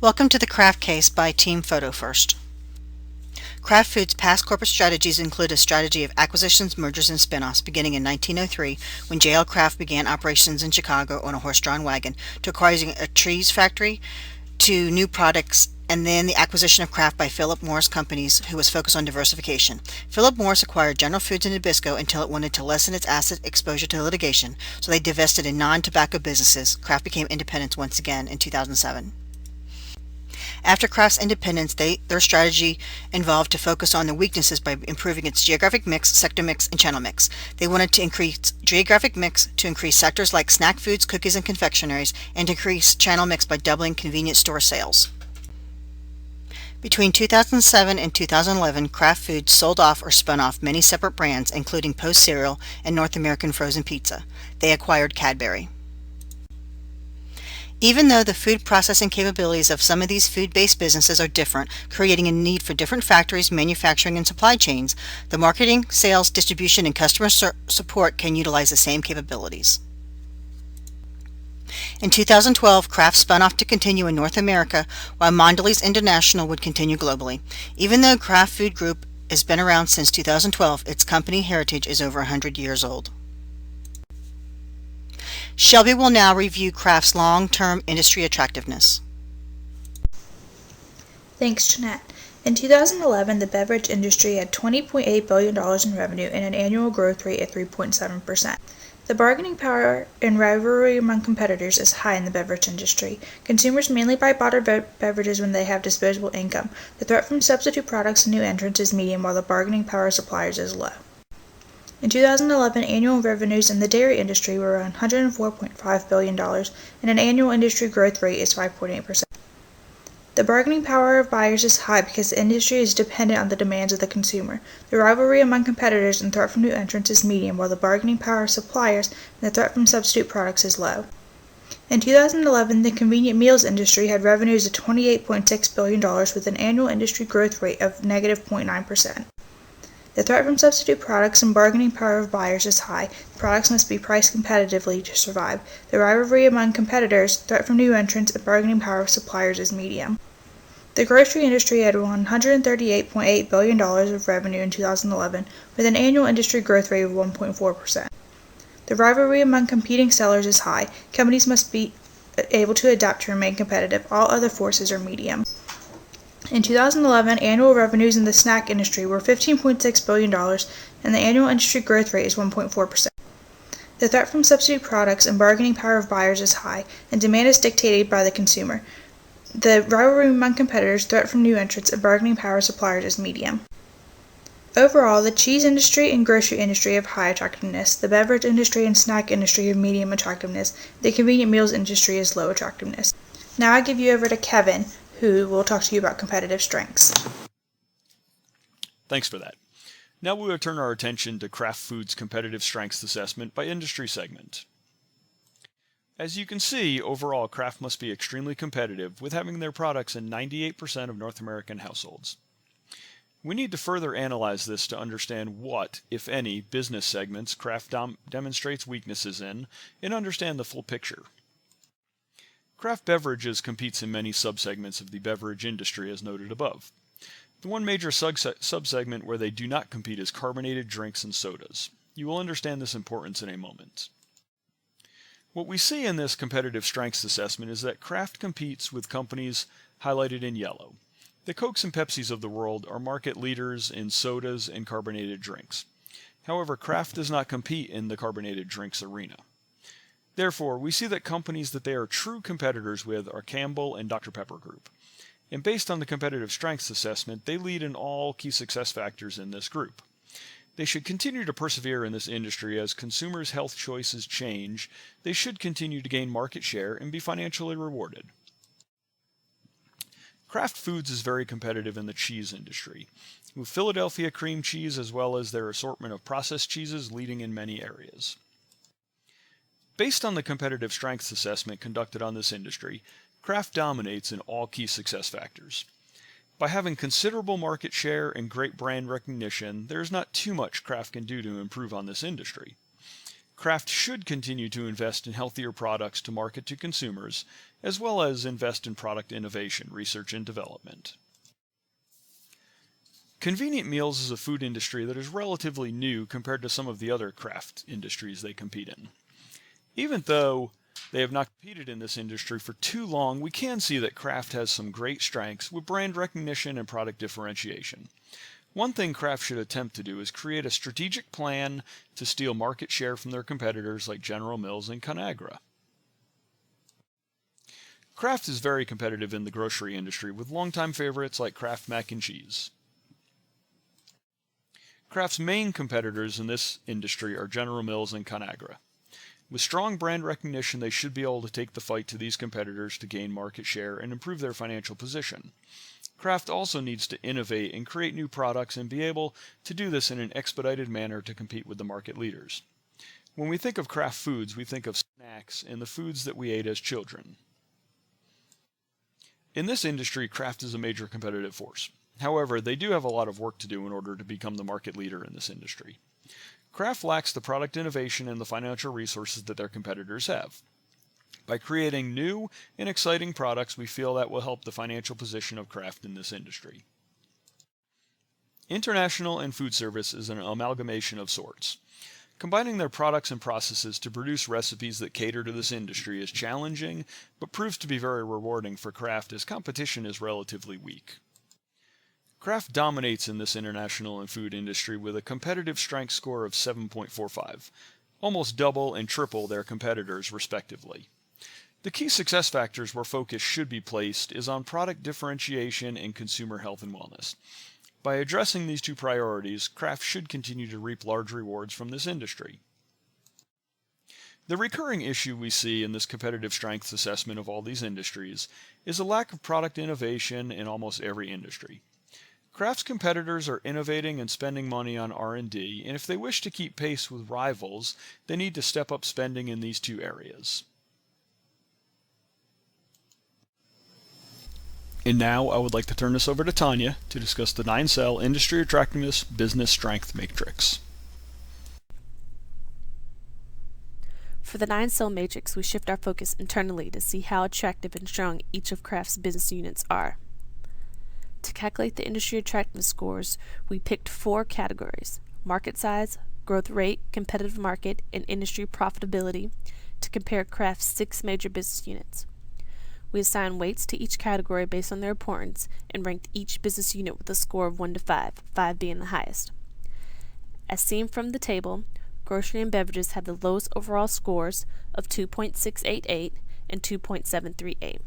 Welcome to the Kraft case by Team FotoFirst. Kraft Foods' past corporate strategies include a strategy of acquisitions, mergers, and spinoffs beginning in 1903 when J.L. Kraft began operations in Chicago on a horse-drawn wagon, to acquiring a cheese factory, to new products, and then the acquisition of Kraft by Philip Morris Companies, who was focused on diversification. Philip Morris acquired General Foods and Nabisco until it wanted to lessen its asset exposure to litigation, so they divested in non-tobacco businesses. Kraft became independent once again in 2007. After Kraft's independence, their strategy involved to focus on their weaknesses by improving its geographic mix, sector mix, and channel mix. They wanted to increase geographic mix to increase sectors like snack foods, cookies, and confectionaries, and to increase channel mix by doubling convenience store sales. Between 2007 and 2011, Kraft Foods sold off or spun off many separate brands, including Post Cereal and North American Frozen Pizza. They acquired Cadbury. Even though the food processing capabilities of some of these food-based businesses are different, creating a need for different factories, manufacturing, and supply chains, the marketing, sales, distribution, and customer support can utilize the same capabilities. In 2012, Kraft spun off to continue in North America, while Mondelez International would continue globally. Even though Kraft Food Group has been around since 2012, its company heritage is over 100 years old. Shelby will now review Kraft's long-term industry attractiveness. Thanks, Jeanette. In 2011, the beverage industry had $20.8 billion in revenue and an annual growth rate of 3.7%. The bargaining power and rivalry among competitors is high in the beverage industry. Consumers mainly buy bottled beverages when they have disposable income. The threat from substitute products and new entrants is medium, while the bargaining power of suppliers is low. In 2011, annual revenues in the dairy industry were $104.5 billion, and an annual industry growth rate is 5.8%. The bargaining power of buyers is high because the industry is dependent on the demands of the consumer. The rivalry among competitors and threat from new entrants is medium, while the bargaining power of suppliers and the threat from substitute products is low. In 2011, the convenient meals industry had revenues of $28.6 billion with an annual industry growth rate of negative 0.9%. The threat from substitute products and bargaining power of buyers is high. The products must be priced competitively to survive. The rivalry among competitors, threat from new entrants, and bargaining power of suppliers is medium. The grocery industry had $138.8 billion of revenue in 2011, with an annual industry growth rate of 1.4%. The rivalry among competing sellers is high. Companies must be able to adapt to remain competitive. All other forces are medium. In 2011, annual revenues in the snack industry were $15.6 billion, and the annual industry growth rate is 1.4%. The threat from substitute products and bargaining power of buyers is high, and demand is dictated by the consumer. The rivalry among competitors, threat from new entrants, and bargaining power of suppliers is medium. Overall, the cheese industry and grocery industry have high attractiveness. The beverage industry and snack industry have medium attractiveness. The convenient meals industry is low attractiveness. Now I give you over to Kevin, who will talk to you about competitive strengths. Thanks for that. Now we will turn our attention to Kraft Foods' competitive strengths assessment by industry segment. As you can see, overall Kraft must be extremely competitive, with having their products in 98% of North American households. We need to further analyze this to understand what, if any, business segments Kraft demonstrates weaknesses in, and understand the full picture. Kraft Beverages competes in many subsegments of the beverage industry as noted above. The one major subsegment where they do not compete is carbonated drinks and sodas. You will understand this importance in a moment. What we see in this competitive strengths assessment is that Kraft competes with companies highlighted in yellow. The Cokes and Pepsis of the world are market leaders in sodas and carbonated drinks. However, Kraft does not compete in the carbonated drinks arena. Therefore, we see that companies that they are true competitors with are Campbell and Dr. Pepper Group. And based on the competitive strengths assessment, they lead in all key success factors in this group. They should continue to persevere in this industry as consumers' health choices change. They should continue to gain market share and be financially rewarded. Kraft Foods is very competitive in the cheese industry, with Philadelphia cream cheese as well as their assortment of processed cheeses leading in many areas. Based on the competitive strengths assessment conducted on this industry, Kraft dominates in all key success factors. By having considerable market share and great brand recognition, there is not too much Kraft can do to improve on this industry. Kraft should continue to invest in healthier products to market to consumers, as well as invest in product innovation, research, and development. Convenient meals is a food industry that is relatively new compared to some of the other Kraft industries they compete in. Even though they have not competed in this industry for too long, we can see that Kraft has some great strengths with brand recognition and product differentiation. One thing Kraft should attempt to do is create a strategic plan to steal market share from their competitors like General Mills and Conagra. Kraft is very competitive in the grocery industry with longtime favorites like Kraft Mac and Cheese. Kraft's main competitors in this industry are General Mills and Conagra. With strong brand recognition, they should be able to take the fight to these competitors to gain market share and improve their financial position. Kraft also needs to innovate and create new products and be able to do this in an expedited manner to compete with the market leaders. When we think of Kraft foods, we think of snacks and the foods that we ate as children. In this industry, Kraft is a major competitive force. However, they do have a lot of work to do in order to become the market leader in this industry. Kraft lacks the product innovation and the financial resources that their competitors have. By creating new and exciting products, we feel that will help the financial position of Kraft in this industry. International and food service is an amalgamation of sorts. Combining their products and processes to produce recipes that cater to this industry is challenging, but proves to be very rewarding for Kraft as competition is relatively weak. Kraft dominates in this international and food industry with a competitive strength score of 7.45, almost double and triple their competitors respectively. The key success factors where focus should be placed is on product differentiation and consumer health and wellness. By addressing these two priorities, Kraft should continue to reap large rewards from this industry. The recurring issue we see in this competitive strengths assessment of all these industries is a lack of product innovation in almost every industry. Kraft's competitors are innovating and spending money on R&D, and if they wish to keep pace with rivals, they need to step up spending in these two areas. And now I would like to turn this over to Tanya to discuss the 9-cell Industry Attractiveness Business Strength Matrix. For the 9-cell matrix, we shift our focus internally to see how attractive and strong each of Kraft's business units are. To calculate the industry attractiveness scores, we picked 4 categories: market size, growth rate, competitive market, and industry profitability to compare Kraft's 6 major business units. We assigned weights to each category based on their importance and ranked each business unit with a score of 1 to 5, 5 being the highest. As seen from the table, grocery and beverages have the lowest overall scores of 2.688 and 2.738.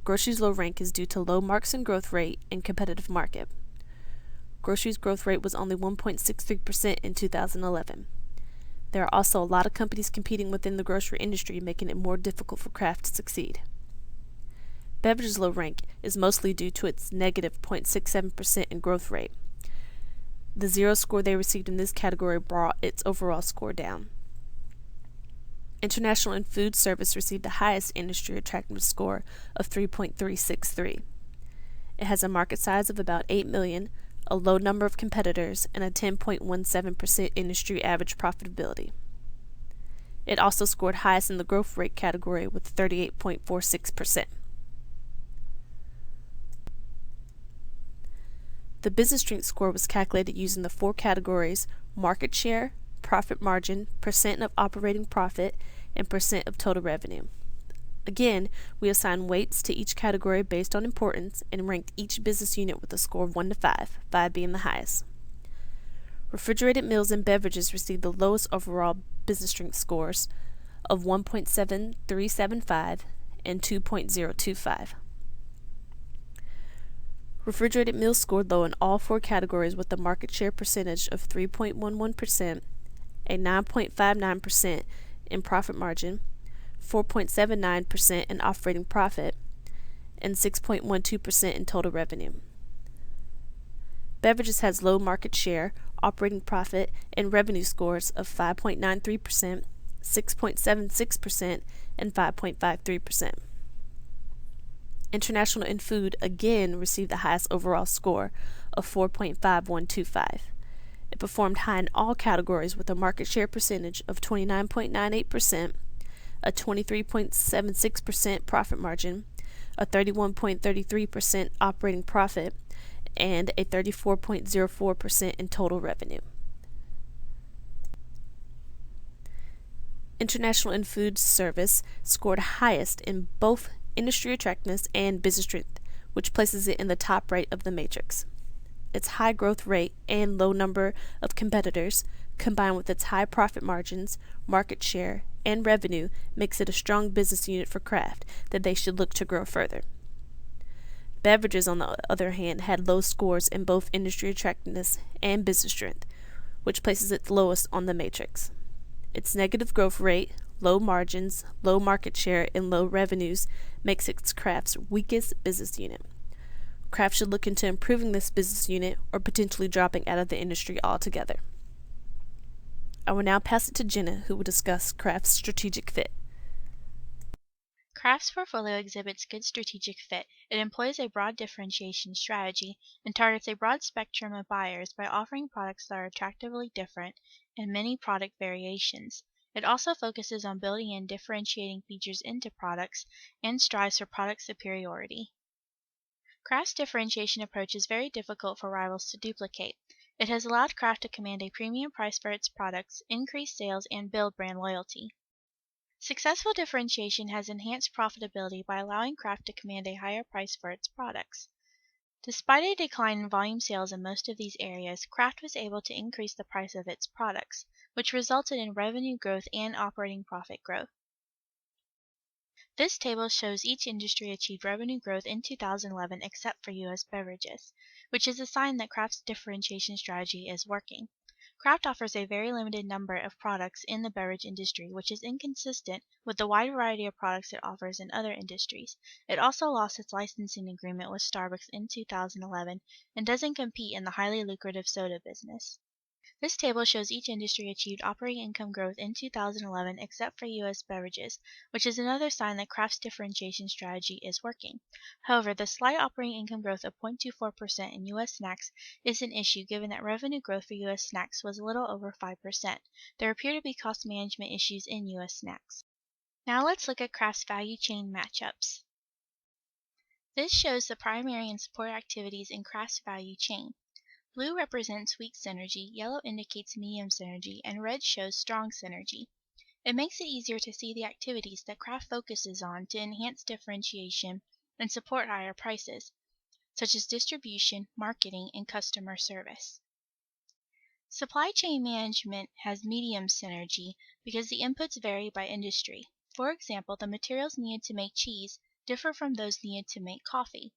Grocery's low rank is due to low marks in growth rate and competitive market. Grocery's growth rate was only 1.63% in 2011. There are also a lot of companies competing within the grocery industry, making it more difficult for Kraft to succeed. Beverage's low rank is mostly due to its negative 0.67% in growth rate. The 0 score they received in this category brought its overall score down. International and food service received the highest industry attractiveness score of 3.363. It has a market size of about 8 million, a low number of competitors, and a 10.17% industry average profitability. It also scored highest in the growth rate category with 38.46%. The business strength score was calculated using the 4 categories: market share, profit margin, percent of operating profit, and percent of total revenue. Again, we assigned weights to each category based on importance and ranked each business unit with a score of 1 to 5, 5 being the highest. Refrigerated meals and beverages received the lowest overall business strength scores of 1.7375 and 2.025. Refrigerated meals scored low in all 4 categories with a market share percentage of 3.11%, a 9.59% in profit margin, 4.79% in operating profit, and 6.12% in total revenue. Beverages has low market share, operating profit, and revenue scores of 5.93%, 6.76%, and 5.53%. International and food again received the highest overall score of 4.5125. It performed high in all categories with a market share percentage of 29.98%, a 23.76% profit margin, a 31.33% operating profit, and a 34.04% in total revenue. International and Food Service scored highest in both industry attractiveness and business strength, which places it in the top right of the matrix. Its high growth rate and low number of competitors, combined with its high profit margins, market share, and revenue, makes it a strong business unit for Kraft that they should look to grow further. Beverages, on the other hand, had low scores in both industry attractiveness and business strength, which places it lowest on the matrix. Its negative growth rate, low margins, low market share, and low revenues makes it Kraft's weakest business unit. Kraft should look into improving this business unit or potentially dropping out of the industry altogether. I will now pass it to Jenna, who will discuss Kraft's strategic fit. Kraft's portfolio exhibits good strategic fit. It employs a broad differentiation strategy and targets a broad spectrum of buyers by offering products that are attractively different and many product variations. It also focuses on building in differentiating features into products and strives for product superiority. Kraft's differentiation approach is very difficult for rivals to duplicate. It has allowed Kraft to command a premium price for its products, increase sales, and build brand loyalty. Successful differentiation has enhanced profitability by allowing Kraft to command a higher price for its products. Despite a decline in volume sales in most of these areas, Kraft was able to increase the price of its products, which resulted in revenue growth and operating profit growth. This table shows each industry achieved revenue growth in 2011 except for U.S. beverages, which is a sign that Kraft's differentiation strategy is working. Kraft offers a very limited number of products in the beverage industry, which is inconsistent with the wide variety of products it offers in other industries. It also lost its licensing agreement with Starbucks in 2011 and doesn't compete in the highly lucrative soda business. This table shows each industry achieved operating income growth in 2011 except for U.S. beverages, which is another sign that Kraft's differentiation strategy is working. However, the slight operating income growth of 0.24% in U.S. snacks is an issue given that revenue growth for U.S. snacks was a little over 5%. There appear to be cost management issues in U.S. snacks. Now let's look at Kraft's value chain matchups. This shows the primary and support activities in Kraft's value chain. Blue represents weak synergy, yellow indicates medium synergy, and red shows strong synergy. It makes it easier to see the activities that Kraft focuses on to enhance differentiation and support higher prices, such as distribution, marketing, and customer service. Supply chain management has medium synergy because the inputs vary by industry. For example, the materials needed to make cheese differ from those needed to make coffee.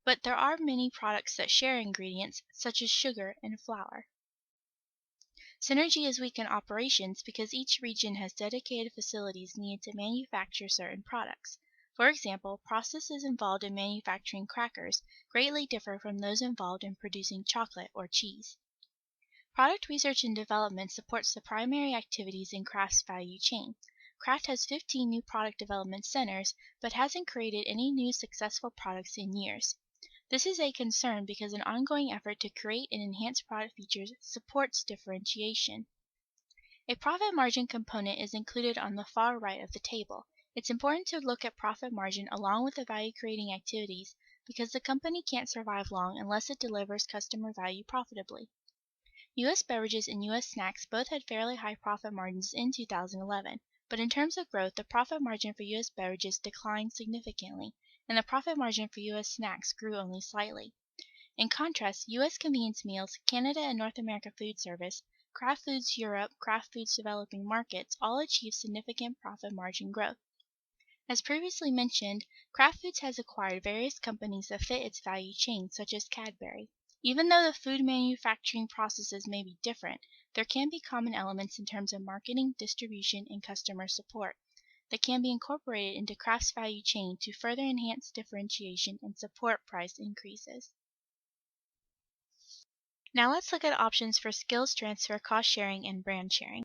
But there are many products that share ingredients, such as sugar and flour. Synergy is weak in operations because each region has dedicated facilities needed to manufacture certain products. For example, processes involved in manufacturing crackers greatly differ from those involved in producing chocolate or cheese. Product research and development supports the primary activities in Kraft's value chain. Kraft has 15 new product development centers, but hasn't created any new successful products in years. This is a concern because an ongoing effort to create and enhance product features supports differentiation. A profit margin component is included on the far right of the table. It's important to look at profit margin along with the value-creating activities because the company can't survive long unless it delivers customer value profitably. U.S. beverages and U.S. snacks both had fairly high profit margins in 2011, but in terms of growth, the profit margin for U.S. beverages declined significantly, and the profit margin for U.S. snacks grew only slightly. In contrast, U.S. convenience meals, Canada and North America food service, Kraft Foods Europe, Kraft Foods developing markets all achieved significant profit margin growth. As previously mentioned, Kraft Foods has acquired various companies that fit its value chain, such as Cadbury. Even though the food manufacturing processes may be different, there can be common elements in terms of marketing, distribution, and customer support that can be incorporated into Kraft's value chain to further enhance differentiation and support price increases. Now let's look at options for skills transfer, cost sharing, and brand sharing.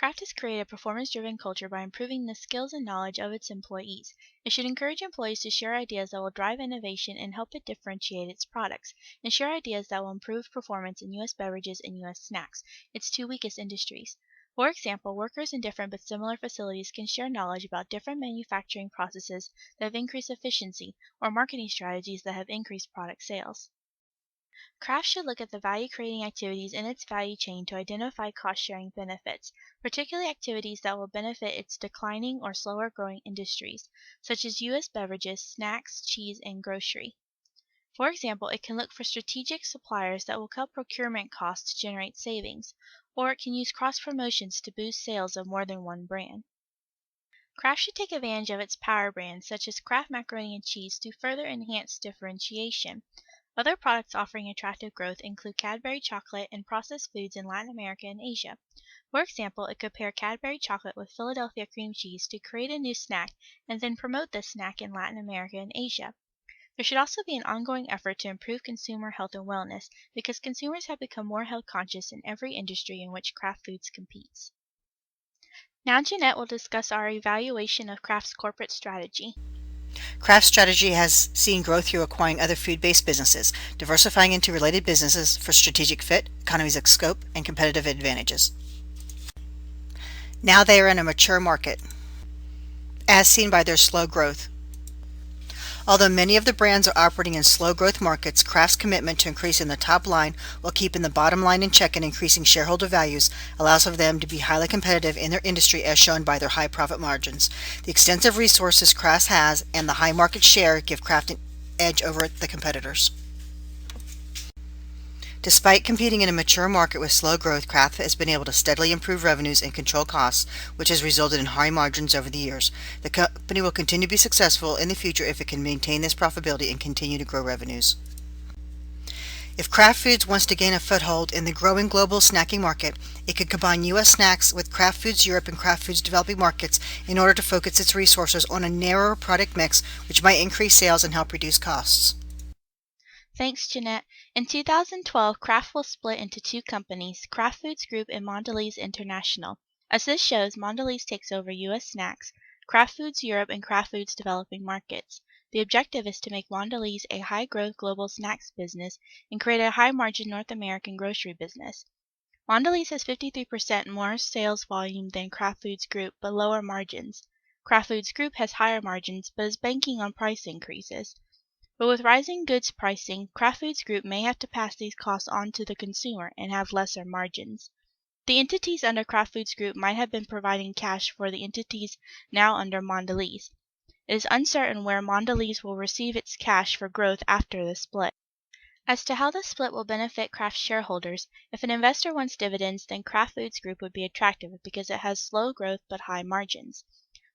Kraft has created a performance-driven culture by improving the skills and knowledge of its employees. It should encourage employees to share ideas that will drive innovation and help it differentiate its products, and share ideas that will improve performance in U.S. beverages and U.S. snacks, its two weakest industries. For example, workers in different but similar facilities can share knowledge about different manufacturing processes that have increased efficiency or marketing strategies that have increased product sales. Kraft should look at the value-creating activities in its value chain to identify cost-sharing benefits, particularly activities that will benefit its declining or slower-growing industries, such as U.S. beverages, snacks, cheese, and grocery. For example, it can look for strategic suppliers that will cut procurement costs to generate savings, or it can use cross-promotions to boost sales of more than one brand. Kraft should take advantage of its power brands, such as Kraft Macaroni and Cheese, to further enhance differentiation. Other products offering attractive growth include Cadbury chocolate and processed foods in Latin America and Asia. For example, it could pair Cadbury chocolate with Philadelphia cream cheese to create a new snack and then promote this snack in Latin America and Asia. There should also be an ongoing effort to improve consumer health and wellness because consumers have become more health conscious in every industry in which Kraft Foods competes. Now Jeanette will discuss our evaluation of Kraft's corporate strategy. Kraft's strategy has seen growth through acquiring other food-based businesses, diversifying into related businesses for strategic fit, economies of scope, and competitive advantages. Now they are in a mature market, as seen by their slow growth. Although many of the brands are operating in slow growth markets, Kraft's commitment to increasing the top line while keeping the bottom line in check and increasing shareholder values allows for them to be highly competitive in their industry as shown by their high profit margins. The extensive resources Kraft has and the high market share give Kraft an edge over the competitors. Despite competing in a mature market with slow growth, Kraft has been able to steadily improve revenues and control costs, which has resulted in high margins over the years. The company will continue to be successful in the future if it can maintain this profitability and continue to grow revenues. If Kraft Foods wants to gain a foothold in the growing global snacking market, it could combine U.S. snacks with Kraft Foods Europe and Kraft Foods developing markets in order to focus its resources on a narrower product mix, which might increase sales and help reduce costs. Thanks, Jeanette. In 2012, Kraft will split into two companies, Kraft Foods Group and Mondelez International. As this shows, Mondelez takes over U.S. snacks, Kraft Foods Europe and Kraft Foods developing markets. The objective is to make Mondelez a high-growth global snacks business and create a high-margin North American grocery business. Mondelez has 53% more sales volume than Kraft Foods Group, but lower margins. Kraft Foods Group has higher margins, but is banking on price increases. But with rising goods pricing, Kraft Foods Group may have to pass these costs on to the consumer and have lesser margins. The entities under Kraft Foods Group might have been providing cash for the entities now under Mondelez. It is uncertain where Mondelez will receive its cash for growth after the split. As to how the split will benefit Kraft shareholders, if an investor wants dividends, then Kraft Foods Group would be attractive because it has slow growth but high margins,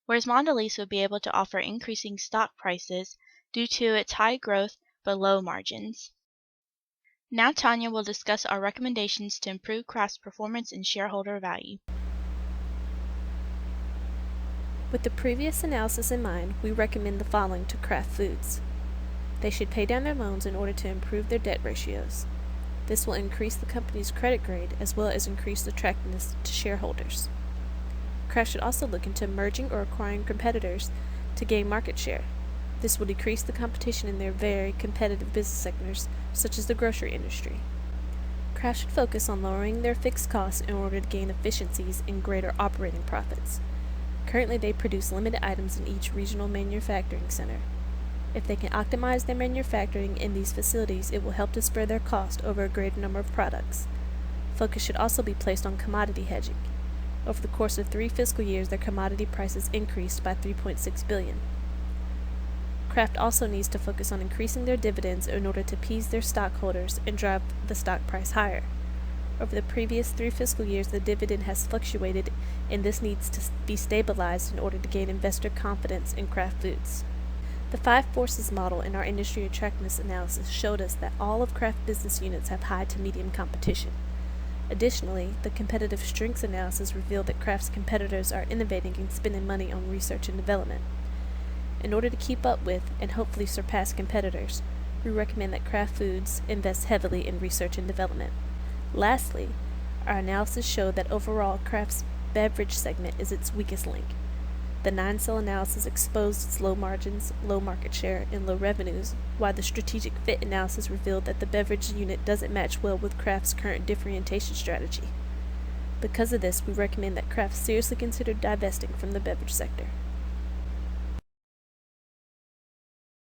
whereas Mondelez would be able to offer increasing stock prices due to its high growth but low margins. Now Tanya will discuss our recommendations to improve Kraft's performance and shareholder value. With the previous analysis in mind, we recommend the following to Kraft Foods. They should pay down their loans in order to improve their debt ratios. This will increase the company's credit grade as well as increase the attractiveness to shareholders. Kraft should also look into merging or acquiring competitors to gain market share. This will decrease the competition in their very competitive business sectors, such as the grocery industry. Kraft should focus on lowering their fixed costs in order to gain efficiencies and greater operating profits. Currently, they produce limited items in each regional manufacturing center. If they can optimize their manufacturing in these facilities, it will help to spread their cost over a greater number of products. Focus should also be placed on commodity hedging. Over the course of 3 fiscal years, their commodity prices increased by $3.6 billion. Kraft also needs to focus on increasing their dividends in order to appease their stockholders and drive the stock price higher. Over the previous 3 fiscal years, the dividend has fluctuated, and this needs to be stabilized in order to gain investor confidence in Kraft Foods. The 5 forces model in our industry attractiveness analysis showed us that all of Kraft business units have high to medium competition. Additionally, the competitive strengths analysis revealed that Kraft's competitors are innovating and spending money on research and development. In order to keep up with and hopefully surpass competitors, we recommend that Kraft Foods invest heavily in research and development. Lastly, our analysis showed that overall Kraft's beverage segment is its weakest link. The 9-cell analysis exposed its low margins, low market share, and low revenues, while the strategic fit analysis revealed that the beverage unit doesn't match well with Kraft's current differentiation strategy. Because of this, we recommend that Kraft seriously consider divesting from the beverage sector.